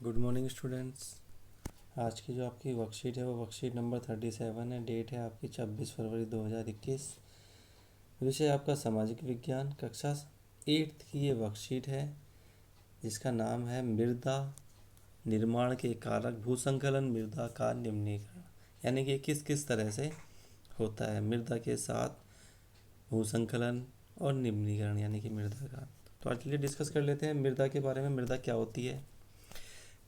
Good morning students. आज की जो आपकी वर्कशीट है वो वर्कशीट नंबर 37 है। डेट है आपकी 26 फरवरी 2021। विषय आपका सामाजिक विज्ञान, कक्षा 8th की ये वर्कशीट है जिसका नाम है मृदा निर्माण के कारक भूसंकलन मृदा का निम्नीकरण। यानी कि किस किस तरह से होता है मृदा के साथ भूसंकलन और निम्नीकरण, यानी कि मृदा का। तो आज चलिए डिस्कस कर लेते हैं मृदा के बारे में। मृदा क्या होती है?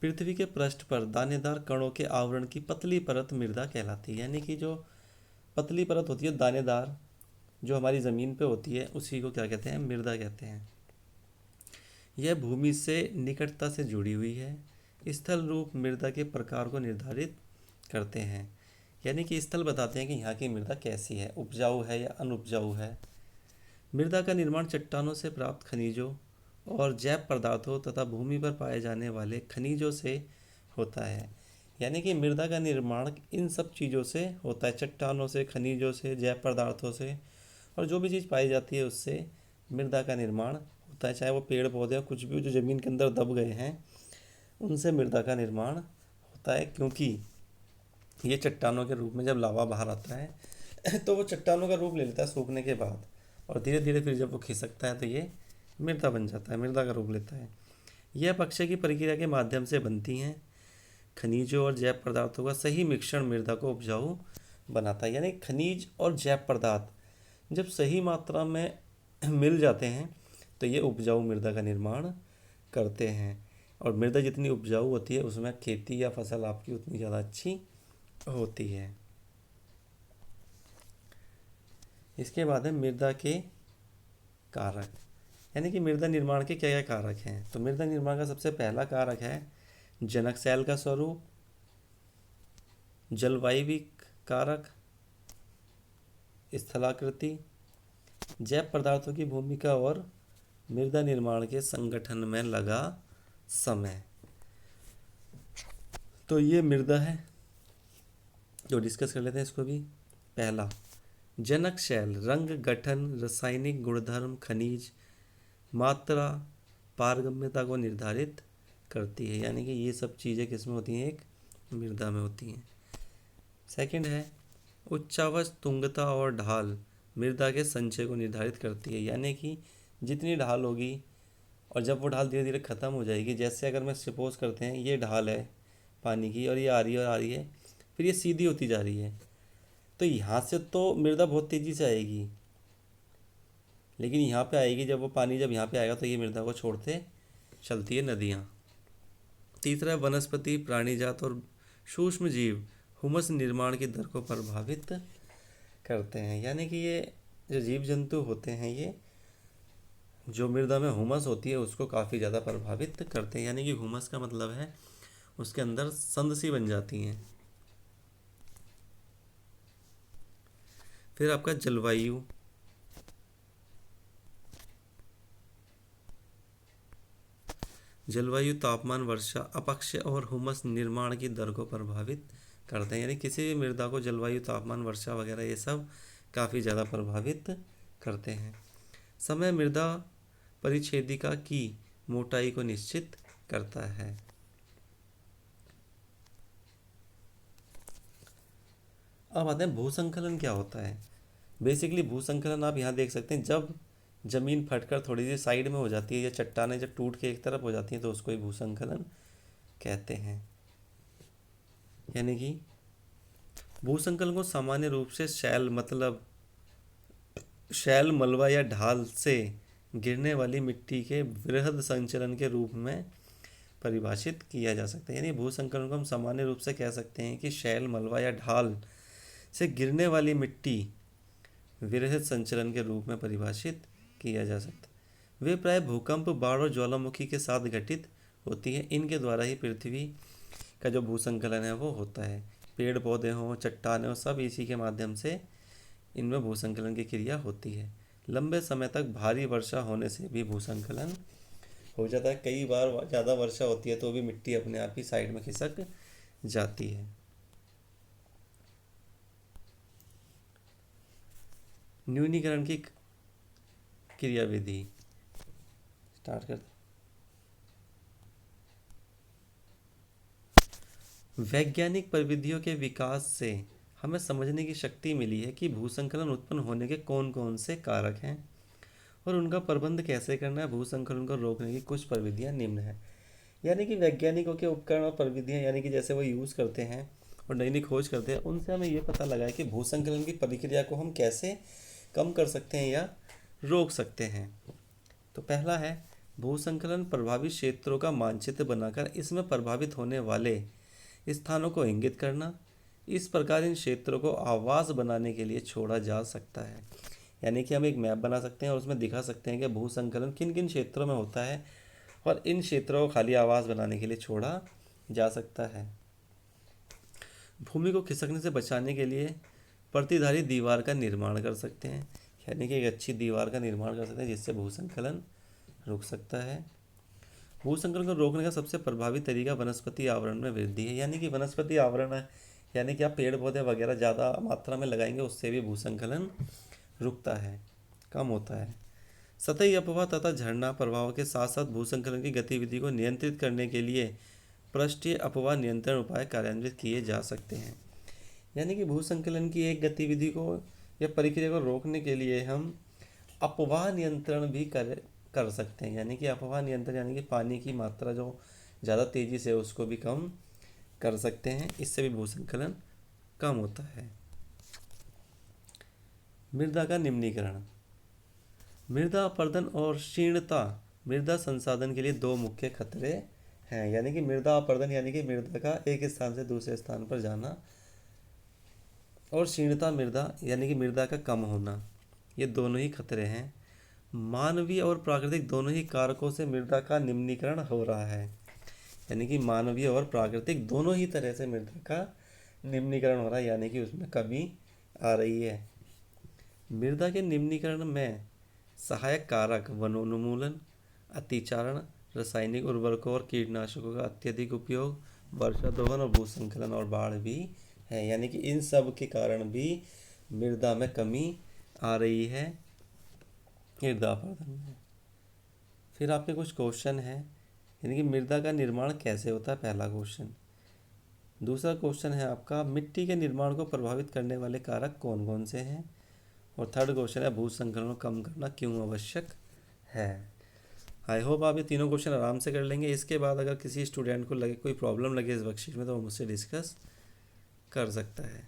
पृथ्वी के पृष्ठ पर दानेदार कणों के आवरण की पतली परत मृदा कहलाती है। यानी कि जो पतली परत होती है दानेदार, जो हमारी ज़मीन पे होती है, उसी को क्या कहते हैं? मृदा कहते हैं। यह भूमि से निकटता से जुड़ी हुई है। स्थल रूप मृदा के प्रकार को निर्धारित करते हैं। यानी कि स्थल बताते हैं कि यहाँ की मृदा कैसी है, उपजाऊ है या अनुपजाऊ है। मृदा का निर्माण चट्टानों से प्राप्त खनिजों और जैव पदार्थों तथा भूमि पर पाए जाने वाले खनिजों से होता है। यानी कि मृदा का निर्माण इन सब चीज़ों से होता है, चट्टानों से, खनिजों से, जैव पदार्थों से, और जो भी चीज़ पाई जाती है उससे मृदा का निर्माण होता है। चाहे वो पेड़ पौधे कुछ भी जो ज़मीन के अंदर दब गए हैं, उनसे मृदा का निर्माण होता है। क्योंकि ये चट्टानों के रूप में जब लावा बाहर आता है तो वो चट्टानों का रूप ले लेता है सूखने के बाद, और धीरे धीरे फिर जब वो खिसकता है तो ये मृदा बन जाता है, मृदा का रूप लेता है। यह अपक्षय की प्रक्रिया के माध्यम से बनती हैं। खनिजों और जैव पदार्थों का सही मिश्रण मृदा को उपजाऊ बनाता है। यानी खनिज और जैव पदार्थ जब सही मात्रा में मिल जाते हैं तो ये उपजाऊ मृदा का निर्माण करते हैं। और मृदा जितनी उपजाऊ होती है उसमें खेती या फसल आपकी उतनी ज़्यादा अच्छी होती है। इसके बाद है मृदा के कारक। यानी कि मृदा निर्माण के क्या क्या कारक हैं। तो मृदा निर्माण का सबसे पहला कारक है जनक शैल का स्वरूप, जलवायविक कारक, स्थलाकृति, जैव पदार्थों की भूमिका और मृदा निर्माण के संगठन में लगा समय। तो ये मृदा है, जो डिस्कस कर लेते हैं इसको भी। पहला, जनक शैल रंग, गठन, रासायनिक गुणधर्म, खनिज, मात्रा, पारगम्यता को निर्धारित करती है। यानी कि ये सब चीज़ें किस में होती हैं? एक मृदा में होती हैं। सेकंड है उच्चावच, तुंगता और ढाल मृदा के संचय को निर्धारित करती है। यानी कि जितनी ढाल होगी और जब वो ढाल धीरे धीरे ख़त्म हो जाएगी, जैसे अगर मैं सपोज करते हैं ये ढाल है पानी की और ये आ रही है और आ रही है, फिर ये सीधी होती जा रही है, तो यहाँ से तो मृदा बहुत तेज़ी से आएगी, लेकिन यहाँ पे आएगी जब वो पानी जब यहाँ पे आएगा तो ये मृदा को छोड़ते चलती है नदियाँ। तीसरा, वनस्पति, प्राणीजात और सूक्ष्म जीव हुमस निर्माण की दर को प्रभावित करते हैं। यानी कि ये जो जीव जंतु होते हैं ये जो मृदा में हुमस होती है उसको काफ़ी ज़्यादा प्रभावित करते हैं। यानी कि हुमस का मतलब है उसके अंदर संदसी बन जाती हैं। फिर आपका जलवायु, जलवायु, तापमान, वर्षा, अपक्षय और हुमस निर्माण की दर को प्रभावित करते हैं। यानी किसी भी मृदा को जलवायु, तापमान, वर्षा वगैरह ये सब काफ़ी ज़्यादा प्रभावित करते हैं। समय मृदा परिच्छेदिका की मोटाई को निश्चित करता है। अब आते हैं भूसंकलन क्या होता है। बेसिकली भूसंकलन आप यहाँ देख सकते हैं, जब ज़मीन फटकर थोड़ी सी साइड में हो जाती है या चट्टानें जब टूट के एक तरफ हो जाती हैं तो उसको ही भूसंकलन कहते हैं। यानी कि भूसंकलन को सामान्य रूप से शैल मतलब शैल, मलबा या ढाल से गिरने वाली मिट्टी के वृहद संचलन के रूप में परिभाषित किया जा सकता है। यानी भूसंकलन को हम सामान्य रूप से कह सकते हैं कि शैल, मलबा या ढाल से गिरने वाली मिट्टी वृहद संचलन के रूप में परिभाषित किया जा सकता है। वे प्राय भूकंप, बाढ़ और ज्वालामुखी के साथ घटित होती है। इनके द्वारा ही पृथ्वी का जो भूसंकलन है वो होता है। पेड़ पौधे हों, चट्टानें हों, सब इसी के माध्यम से इनमें भूसंकलन की क्रिया होती है। लंबे समय तक भारी वर्षा होने से भी भूसंकलन हो जाता है। कई बार ज़्यादा वर्षा होती है तो भी मिट्टी अपने आप ही साइड में खिसक जाती है। न्यूनीकरण की क्रियाविधि स्टार्ट करते वैज्ञानिक प्रविधियों के विकास से हमें समझने की शक्ति मिली है कि भूसंकलन उत्पन्न होने के कौन कौन से कारक हैं और उनका प्रबंध कैसे करना है। भूसंकलन को रोकने की कुछ प्रविधियां निम्न हैं। यानी कि वैज्ञानिकों के उपकरण और प्रविधियां, यानी कि जैसे वो यूज़ करते हैं और नई नई खोज करते हैं, उनसे हमें ये पता लगा है कि भूसंकलन की प्रक्रिया को हम कैसे कम कर सकते हैं या रोक सकते हैं। तो पहला है भूसंकलन प्रभावित क्षेत्रों का मानचित्र बनाकर इसमें प्रभावित होने वाले स्थानों को इंगित करना। इस प्रकार इन क्षेत्रों को आवास बनाने के लिए छोड़ा जा सकता है। यानी कि हम एक मैप बना सकते हैं और उसमें दिखा सकते हैं कि भूसंकलन किन किन क्षेत्रों में होता है और इन क्षेत्रों को खाली आवास बनाने के लिए छोड़ा जा सकता है। भूमि को खिसकने से बचाने के लिए प्रतिधारी दीवार का निर्माण कर सकते हैं। यानी कि एक अच्छी दीवार का निर्माण कर सकते हैं जिससे भूसंकलन रुक सकता है। भूसंकलन को रोकने का सबसे प्रभावी तरीका वनस्पति आवरण में वृद्धि है। यानी कि वनस्पति आवरण है, यानी कि आप पेड़ पौधे वगैरह ज़्यादा मात्रा में लगाएंगे, उससे भी भूसंकलन रुकता है, कम होता है। सतही अपवाह तथा झरना प्रभाव के साथ साथ भूसंकलन की गतिविधि को नियंत्रित करने के लिए पृष्ठीय अपवाह नियंत्रण उपाय कार्यान्वित किए जा सकते हैं। यानी कि भूसंकलन की एक गतिविधि को या प्रक्रिया को रोकने के लिए हम अपवाह नियंत्रण भी कर सकते हैं। यानी कि अपवाह नियंत्रण यानी कि पानी की मात्रा जो ज़्यादा तेज़ी से उसको भी कम कर सकते हैं, इससे भी भूसंकलन कम होता है। मृदा का निम्नीकरण। मृदा अपरदन और क्षीणता मृदा संसाधन के लिए दो मुख्य खतरे हैं। यानी कि मृदा अपरदन यानी कि मृदा का एक स्थान से दूसरे स्थान पर जाना, और क्षीणता मृदा यानी कि मृदा का कम होना, ये दोनों ही खतरे हैं। मानवीय और प्राकृतिक दोनों ही कारकों से मृदा का निम्नीकरण हो रहा है। यानी कि मानवीय और प्राकृतिक दोनों ही तरह से मृदा का निम्नीकरण हो रहा है, यानी कि उसमें कमी आ रही है। मृदा के निम्नीकरण में सहायक कारक वनोन्मूलन, अतिचारण, रासायनिक उर्वरकों और कीटनाशकों का अत्यधिक उपयोग, वर्षा दोहन और भूस्खलन और बाढ़ भी है। यानी कि इन सब के कारण भी मृदा में कमी आ रही है, मृदा अपरदन में। फिर आपके कुछ क्वेश्चन हैं, यानी कि मृदा का निर्माण कैसे होता है, पहला क्वेश्चन। दूसरा क्वेश्चन है आपका मिट्टी के निर्माण को प्रभावित करने वाले कारक कौन कौन से हैं। और थर्ड क्वेश्चन है भूसंकलन को कम करना क्यों आवश्यक है। आई होप आप ये तीनों क्वेश्चन आराम से कर लेंगे। इसके बाद अगर किसी स्टूडेंट को लगे कोई प्रॉब्लम लगे इस वर्कशीट में तो वो मुझसे डिस्कस कर सकता है।